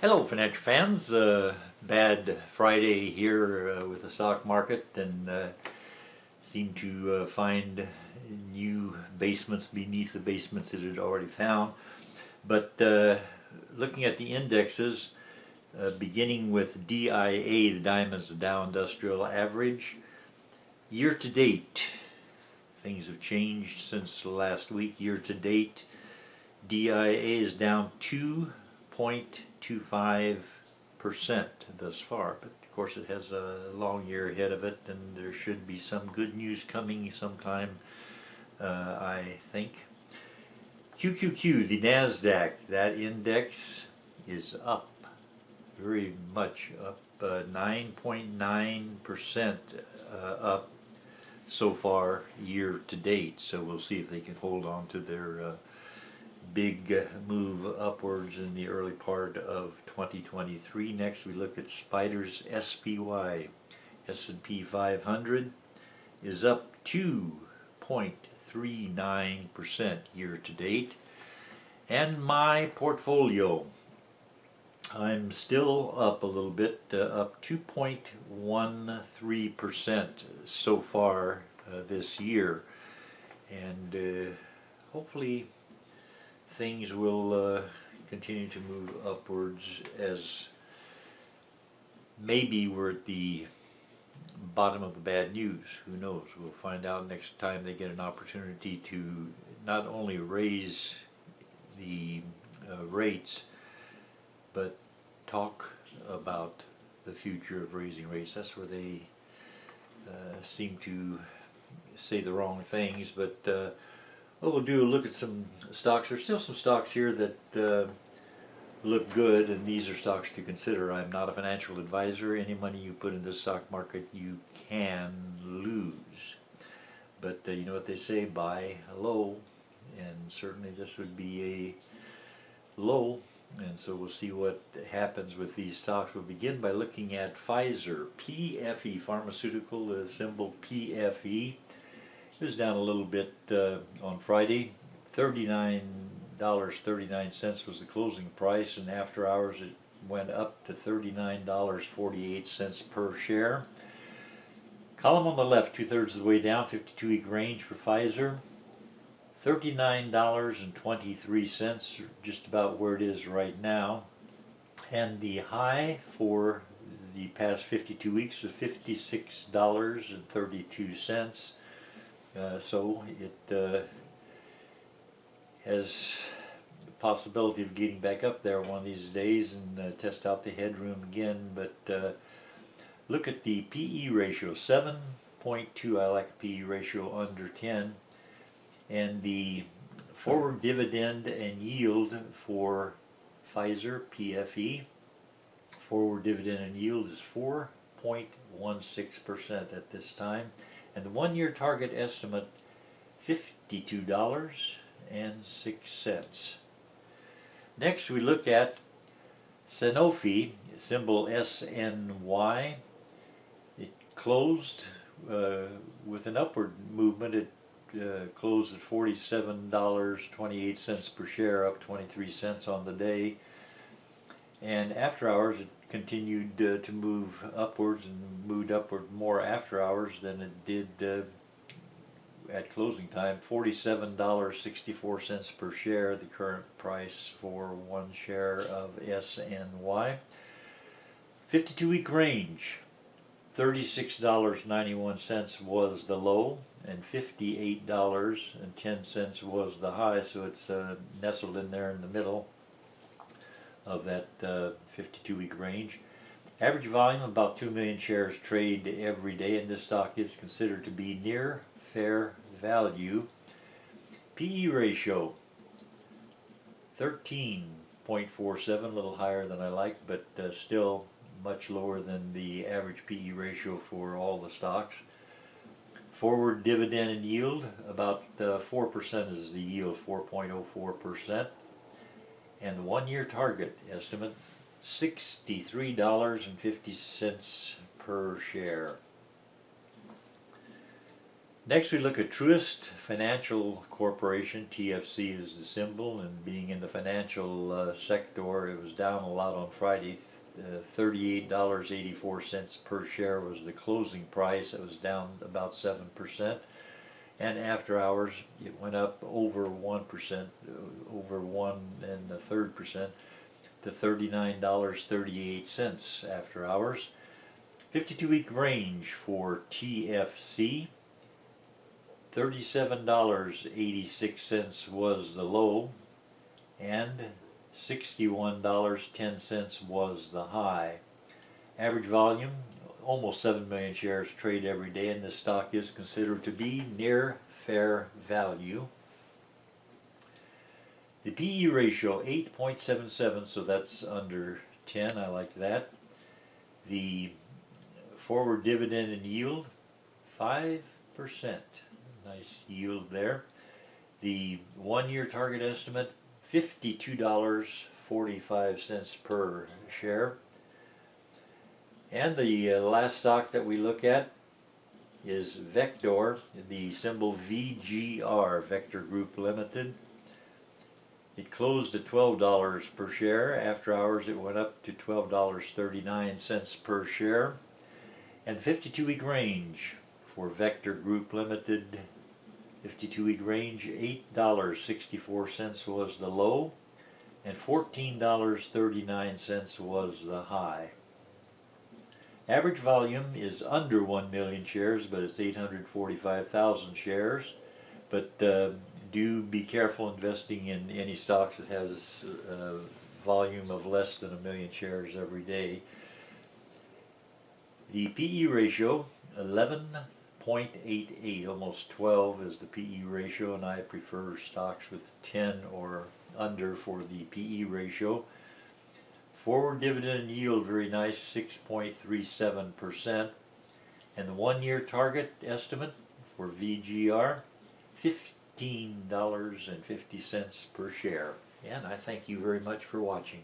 Hello, financial fans. Bad Friday here with the stock market, and seem to find new basements beneath the basements it had already found. But looking at the indexes, beginning with DIA, the Diamonds Dow Industrial Average, year to date, things have changed since last week. Year to date, DIA is down 2.25% thus far, but of course it has a long year ahead of it, and there should be some good news coming sometime, I think. QQQ, the NASDAQ, that index is up, very much up, 9.9% up so far year to date. So we'll see if they can hold on to their big move upwards in the early part of 2023. Next we look at Spider's SPY. S&P 500 is up 2.39% year to date. And my portfolio, I'm still up a little bit, up 2.13% so far this year. And hopefully things will continue to move upwards, as maybe we're at the bottom of the bad news. Who knows? We'll find out next time they get an opportunity to not only raise the rates, but talk about the future of raising rates. That's where they seem to say the wrong things, but what we'll do, look at some stocks. There's still some stocks here that look good, and these are stocks to consider. I'm not a financial advisor. Any money you put in the stock market, you can lose. But you know what they say, buy low, and certainly this would be a low. And so we'll see what happens with these stocks. We'll begin by looking at Pfizer, PFE, pharmaceutical, the symbol PFE. It was down a little bit on Friday. $39.39 was the closing price, and after hours it went up to $39.48 per share. Column on the left, 2/3 of the way down, 52-week range for Pfizer. $39.23, just about where it is right now. And the high for the past 52 weeks was $56.32. So it has the possibility of getting back up there one of these days and test out the headroom again. But look at the PE ratio, 7.2. I like a PE ratio under 10. And the forward dividend and yield for Pfizer, PFE, forward dividend and yield is 4.16% at this time. And the one-year target estimate, $52.06. Next we look at Sanofi, symbol SNY. It closed with an upward movement. It closed at $47.28 per share, up 23 cents on the day. And after hours it continued to move upwards, and moved upward more after hours than it did at closing time. $47.64 per share, the current price for one share of SNY. 52-week range, $36.91 was the low, and $58.10 was the high, so it's nestled in there in the middle of that 52-week range. Average volume, about 2 million shares trade every day, and this stock is considered to be near fair value. PE ratio, 13.47, a little higher than I like, but still much lower than the average PE ratio for all the stocks. Forward dividend and yield, about 4% is the yield, 4.04%. And the one-year target estimate, $63.50 per share. Next we look at Truist Financial Corporation. TFC is the symbol, and being in the financial sector, it was down a lot on Friday. $38.84 per share was the closing price. It was down about 7%. And after hours, it went up over 1%, over 1 1/3% to $39.38 after hours. 52-week range for TFC. $37.86 was the low, and $61.10 was the high. Average volume, almost 7 million shares trade every day, and this stock is considered to be near fair value. The PE ratio, 8.77, so that's under 10. I like that. The forward dividend and yield, 5%. Nice yield there. The 1-year target estimate, $52.45 per share. And the last stock that we look at is Vector, the symbol VGR, Vector Group Limited. It closed at $12 per share. After hours it went up to $12.39 per share. And 52-week range for Vector Group Limited, 52-week range, $8.64 was the low, and $14.39 was the high. Average volume is under 1 million shares, but it's 845,000 shares. But do be careful investing in any stocks that has a volume of less than 1 million shares every day. The PE ratio, 11.88, almost 12 is the PE ratio, and I prefer stocks with 10 or under for the PE ratio. Forward dividend yield, very nice, 6.37%. And the 1-year target estimate for VGR, $15.50 per share. And I thank you very much for watching.